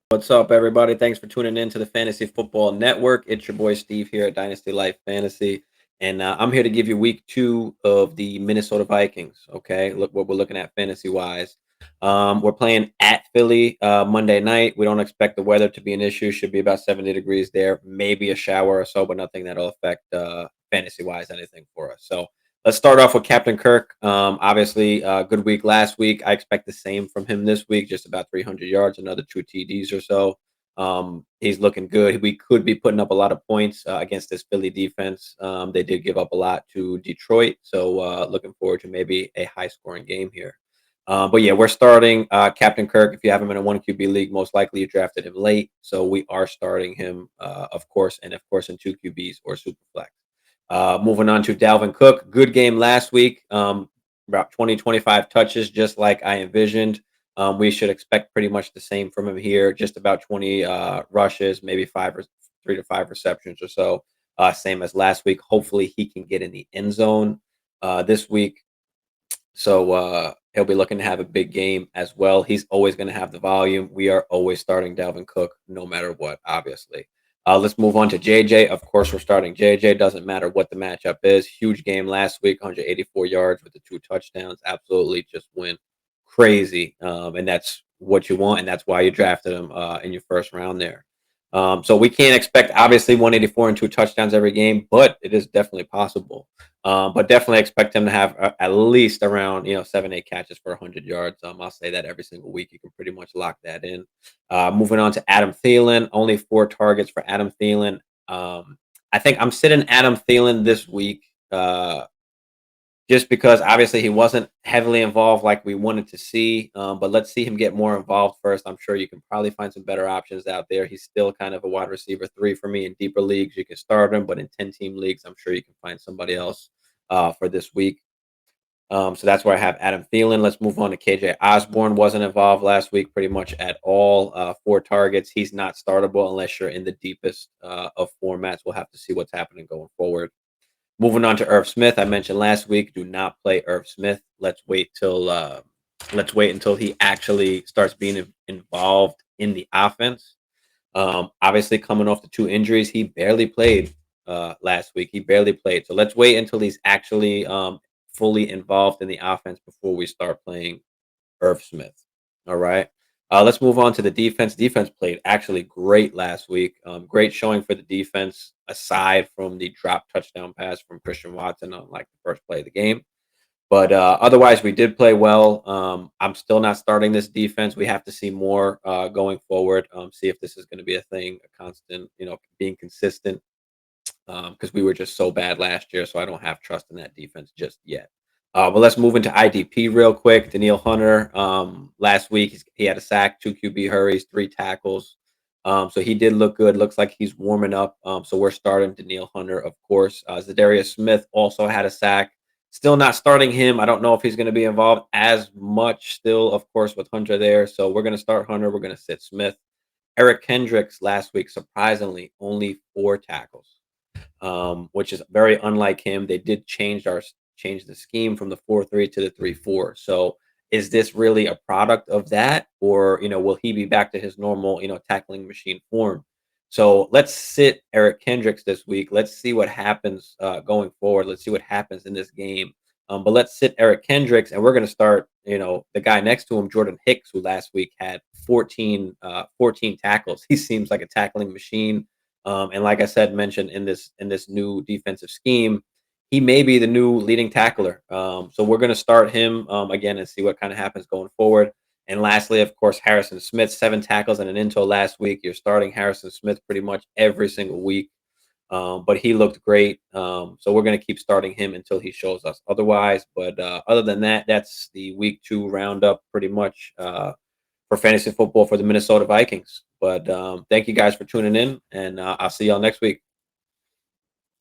What's up, everybody? Thanks for tuning in to the Fantasy Football Network. It's your boy Steve here at Dynasty Life Fantasy, and I'm here to give you week 2 of the Minnesota Vikings. Okay, look what we're looking at fantasy wise. We're playing at Philly Monday night. We don't expect the weather to be an issue. Should be about 70 degrees there, maybe a shower or so, but nothing that'll affect fantasy wise anything for us. So let's start off with Captain Kirk. Obviously, good week last week. I expect the same from him this week, just about 300 yards, another 2 TDs or so. He's looking good. We could be putting up a lot of points against this Philly defense. They did give up a lot to Detroit, so looking forward to maybe a high scoring game here. But yeah, we're starting Captain Kirk. If you have him in a 1 QB league, most likely you drafted him late, so we are starting him, of course, and of course in 2 QBs or Superflex. Moving on to Dalvin Cook. Good game last week. About 20, 25 touches, just like I envisioned. We should expect pretty much the same from him here. Just about 20 rushes, maybe 3 to 5 receptions or so. Same as last week. Hopefully, he can get in the end zone this week. So he'll be looking to have a big game as well. He's always going to have the volume. We are always starting Dalvin Cook no matter what, obviously. Let's move on to JJ. Of course, we're starting JJ. Doesn't matter what the matchup is. Huge game last week, 184 yards with the 2 touchdowns. Absolutely just went crazy. And that's what you want. And that's why you drafted him in your first round there. So we can't expect, obviously, 184 and 2 touchdowns every game, but it is definitely possible. But definitely expect him to have at least around 7, 8 catches for 100 yards. I'll say that every single week. You can pretty much lock that in. Moving on to Adam Thielen, only 4 targets for Adam Thielen. I think I'm sitting Adam Thielen this week. Just because obviously he wasn't heavily involved like we wanted to see. But let's see him get more involved first. I'm sure you can probably find some better options out there. He's still kind of a wide receiver 3 for me in deeper leagues. You can start him, but in 10-team leagues, I'm sure you can find somebody else for this week. So that's where I have Adam Thielen. Let's move on to KJ Osborne. Wasn't involved last week pretty much at all. 4 targets. He's not startable unless you're in the deepest of formats. We'll have to see what's happening going forward. Moving on to Irv Smith, I mentioned last week, do not play Irv Smith. Let's wait until he actually starts being involved in the offense. Obviously, coming off the 2 injuries, he barely played last week. He barely played, so let's wait until he's actually fully involved in the offense before we start playing Irv Smith. All right. Let's move on to the defense. Defense played actually great last week. Great showing for the defense, aside from the drop touchdown pass from Christian Watson on like the first play of the game. But otherwise, we did play well. I'm still not starting this defense. We have to see more going forward. See if this is going to be a thing, a constant, being consistent. Because we were just so bad last year, so I don't have trust in that defense just yet. But let's move into IDP real quick. Daniil Hunter, last week he had a sack, 2 QB hurries, 3 tackles. So he did look good. Looks like he's warming up. So we're starting Daniil Hunter, of course. Zadarius Smith also had a sack. Still not starting him. I don't know if he's going to be involved as much still, of course, with Hunter there. So we're going to start Hunter. We're going to sit Smith. Eric Kendricks last week, surprisingly, only 4 tackles, which is very unlike him. They did change the scheme from the 4-3 to the 3-4. So is this really a product of that, or will he be back to his normal tackling machine form? So let's sit Eric Kendricks this week. Let's see what happens going forward. Let's see what happens in this game. But let's sit Eric Kendricks, and we're going to start, the guy next to him, Jordan Hicks, who last week had 14 tackles. He seems like a tackling machine. And like I said, mentioned in this new defensive scheme, he may be the new leading tackler. So we're going to start him again and see what kind of happens going forward. And lastly, of course, Harrison Smith, 7 tackles and an into last week. You're starting Harrison Smith pretty much every single week. But he looked great. So we're going to keep starting him until he shows us otherwise. But other than that, that's the week 2 roundup pretty much for fantasy football for the Minnesota Vikings. But thank you guys for tuning in, and I'll see y'all next week.